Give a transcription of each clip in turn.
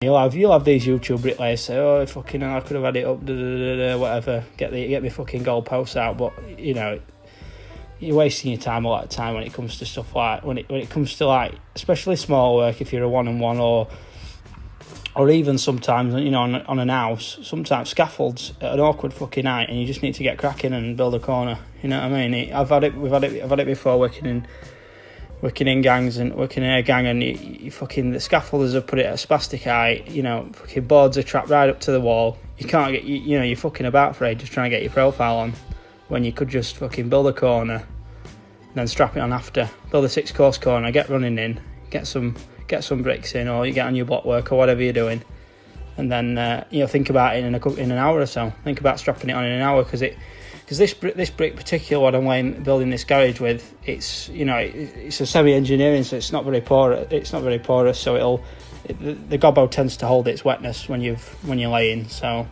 You'll have these YouTube bricklayers say, "Oh, fucking hell, I could have had it up, whatever. Get me fucking goalposts out." But you know, you're wasting your time a lot of time when it comes to stuff like when it comes to like especially small work. If you're a 1-on-1 or even sometimes, you know, on an house, sometimes scaffolds at an awkward fucking height, and you just need to get cracking and build a corner. You know what I mean? I've had it before working in gangs and working in a gang, and you fucking the scaffolders have put it at a spastic height. You know, fucking boards are trapped right up to the wall. You can't get you know you're fucking about for ages trying to get your profile on, when you could just fucking build a corner, and then strap it on after. Build a 6-course corner, get running in, get some bricks in, or you get on your block work or whatever you're doing, and then you know, think about it in an hour or so. Think about strapping it on in an hour, because this brick particular what I'm building this garage with, it's, you know, it's a semi-engineering, so it's not very porous, so the gobbo tends to hold its wetness when you're laying. So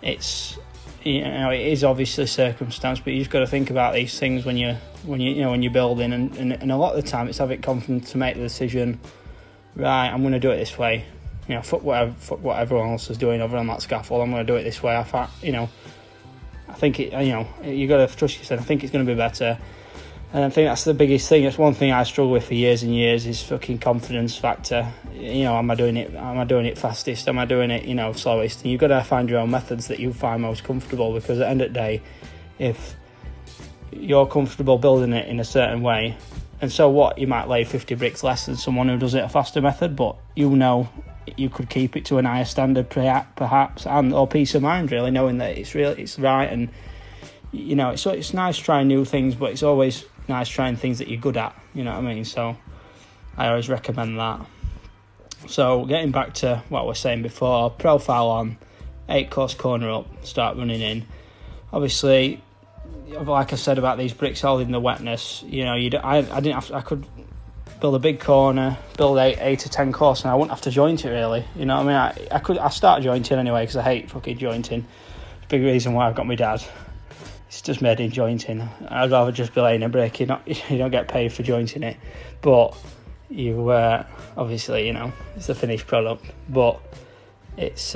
it's, you know, it is obviously circumstance, but you've got to think about these things when you're building, and a lot of the time it's having confidence to make the decision. Right, I'm going to do it this way. You know, fuck what everyone else is doing over on that scaffold. I'm going to do it this way. I think it. You know, you got to trust yourself. I think it's going to be better, and I think that's the biggest thing. That's one thing I struggle with for years and years, is fucking confidence factor. You know, am I doing it fastest? Am I doing it, you know, slowest? And you've got to find your own methods that you find most comfortable, because at the end of the day, if you're comfortable building it in a certain way, and so what, you might lay 50 bricks less than someone who does it a faster method, but you know you could keep it to an higher standard perhaps, or peace of mind, really, knowing that it's right. And you know, it's nice trying new things, but it's always nice trying things that you're good at, you know what I mean? So I always recommend that. So getting back to what I was saying before, profile on, 8-course corner up, start running in. Obviously, like I said about these bricks holding the wetness, you know, I could build a big corner, build 8 to 10 course, and I wouldn't have to joint it, really. You know what I mean? I start jointing anyway, because I hate fucking jointing. It's a big reason why I've got my dad. It's just made in jointing. I'd rather just be laying a brick. You don't get paid for jointing it, but you obviously, you know, it's the finished product. But it's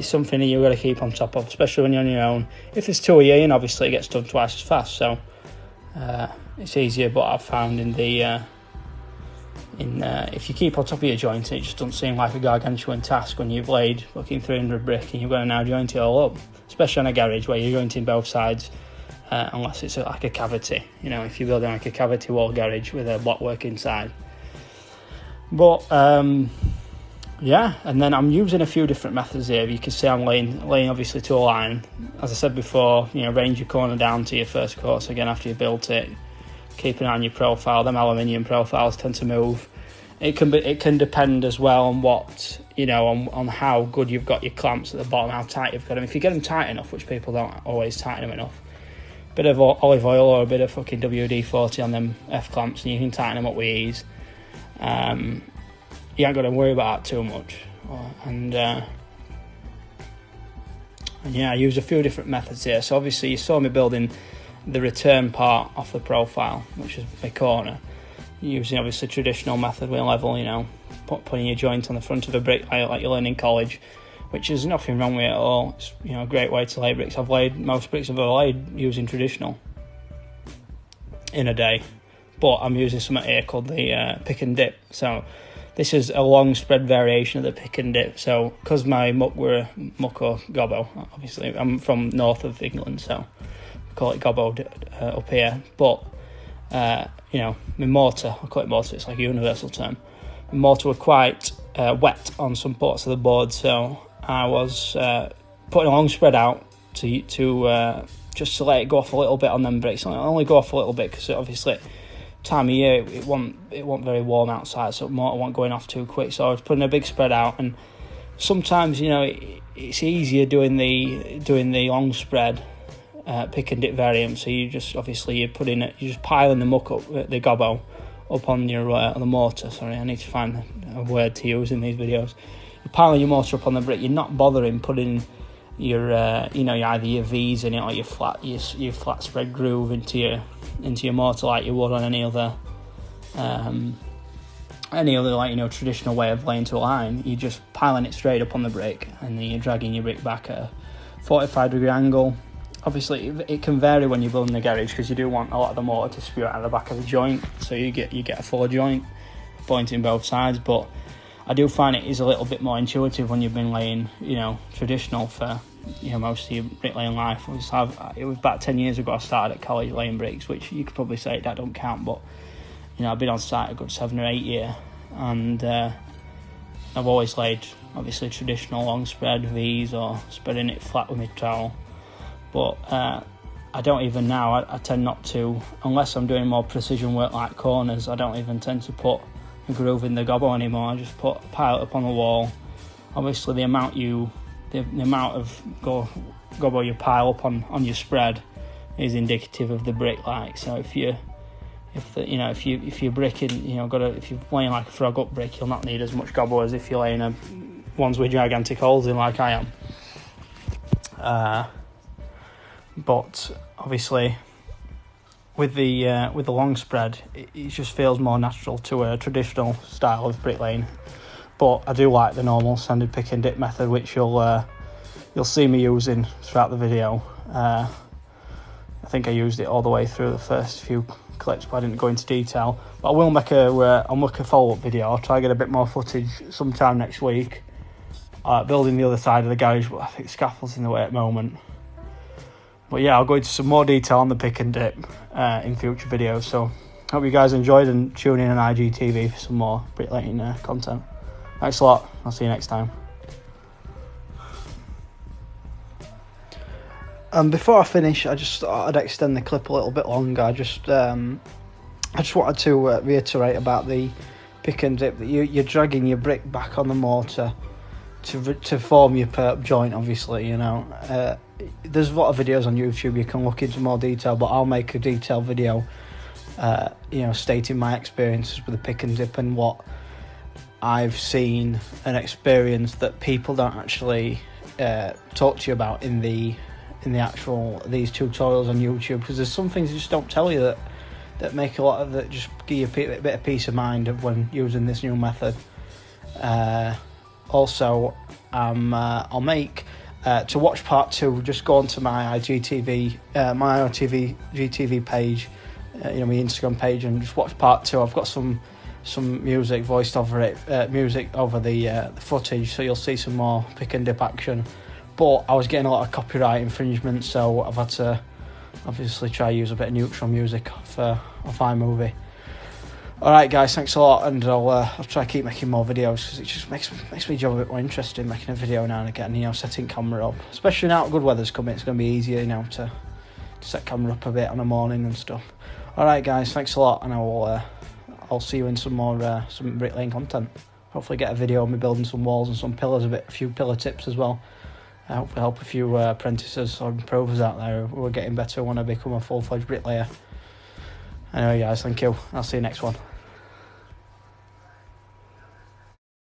something that you've got to keep on top of, especially when you're on your own. If there's 2 of you in, obviously it gets done twice as fast, so it's easier. But I've found if you keep on top of your joint, it just doesn't seem like a gargantuan task when you've laid fucking 300 brick and you've got to now joint it all up, especially on a garage where you're jointing both sides, unless it's like a cavity. You know, if you're building like a cavity wall garage with a block work inside. But yeah, and then I'm using a few different methods here. You can see I'm laying obviously to a line. As I said before, you know, range your corner down to your first course again after you built it. Keep an eye on your profile. Them aluminium profiles tend to move. It can depend as well on what, you know, on how good you've got your clamps at the bottom, how tight you've got them. If you get them tight enough, which people don't always tighten them enough, a bit of olive oil or a bit of fucking WD-40 on them F clamps, and you can tighten them up with ease. You ain't got to worry about that too much. And yeah, I use a few different methods here. So obviously you saw me building the return part off the profile, which is my corner, using obviously traditional method with level, you know, putting your joint on the front of a brick like you learn in college, which is nothing wrong with it at all. It's, you know, a great way to lay bricks. I've laid most bricks I've ever laid using traditional in a day, but I'm using something here called the Pic and Dip. So this is a long spread variation of the Pic and Dip. So because my muck were muck or gobbo, obviously I'm from north of England, so we call it gobbo up here. But you know, my mortar, I call it mortar, it's like a universal term. My mortar were quite wet on some parts of the board, so I was putting a long spread out to just to let it go off a little bit on them bricks. I only go off a little bit because obviously time of year it wasn't very warm outside, so mortar wasn't going off too quick. So I was putting a big spread out, and sometimes, you know, it's easier doing the long spread Pic and Dip variant. So you just obviously you're just piling the muck up, the gobbo up on your on the mortar. Sorry, I need to find a word to use in these videos. You're piling your mortar up on the brick. You're not bothering putting your you know, either your V's in it or your flat spread groove into your mortar like you would on any other any other, like, you know, traditional way of laying to a line, you're just piling it straight up on the brick, and then you're dragging your brick back at a 45-degree angle. Obviously, it can vary when you're building the garage, because you do want a lot of the mortar to spew out of the back of the joint, so you get a full joint pointing both sides. But I do find it is a little bit more intuitive when you've been laying, you know, traditional for, you know, most of your bricklaying life. It was about 10 years ago I started at college laying bricks, which you could probably say that don't count, but, you know, I've been on site a good 7 or 8 years, and I've always laid, obviously, traditional long spread V's or spreading it flat with my trowel. But I don't even now, I tend not to, unless I'm doing more precision work like corners, I don't even tend to put a groove in the gobbo anymore. I just pile it up on the wall. Obviously, the amount of gobbo you pile up on your spread is indicative of the brick. Like, so if you're bricking, you know, if you're laying like a frog up brick, you'll not need as much gobbo as if you're laying ones with gigantic holes in, like I am. But obviously, with the long spread, it just feels more natural to a traditional style of bricklaying. But I do like the normal standard pick and dip method, which you'll see me using throughout the video. I think I used it all the way through the first few clips, but I didn't go into detail. But I will make I'll make a follow-up video. I'll try to get a bit more footage sometime next week. Building the other side of the garage, but I think scaffold's in the way at the moment. But yeah, I'll go into some more detail on the pick and dip in future videos. So hope you guys enjoyed, and tune in on IGTV for some more bricklaying content. Thanks a lot. I'll see you next time. Before I finish, I just thought I'd extend the clip a little bit longer. I just wanted to reiterate about the pick and dip, that you're dragging your brick back on the mortar to form your perp joint. Obviously, you know, there's a lot of videos on YouTube you can look into more detail, but I'll make a detailed video, you know, stating my experiences with the pick and dip and what I've seen and experienced that people don't actually talk to you about in these tutorials on YouTube, because there's some things they just don't tell you that make a lot of that just give you a bit of peace of mind of when using this new method. Also, I'll make to watch part 2. Just go onto my IGTV, GTV page, you know, my Instagram page, and just watch part 2. I've got some music voiced over it, music over the footage, so you'll see some more pick and dip action. But I was getting a lot of copyright infringement, so I've had to obviously try to use a bit of neutral music off iMovie. Alright guys, thanks a lot, and I'll try to keep making more videos, because it just makes my job a bit more interesting, making a video now and again, you know, setting camera up. Especially now good weather's coming, it's going to be easier, you know, to set camera up a bit on a morning and stuff. Alright guys, thanks a lot, and I'll see you in some more some bricklaying content. Hopefully get a video of me building some walls and some pillars, a few pillar tips as well. I hope to help a few apprentices or improvers out there who are getting better when I become a full-fledged bricklayer. Anyway guys, thank you. I'll see you next one.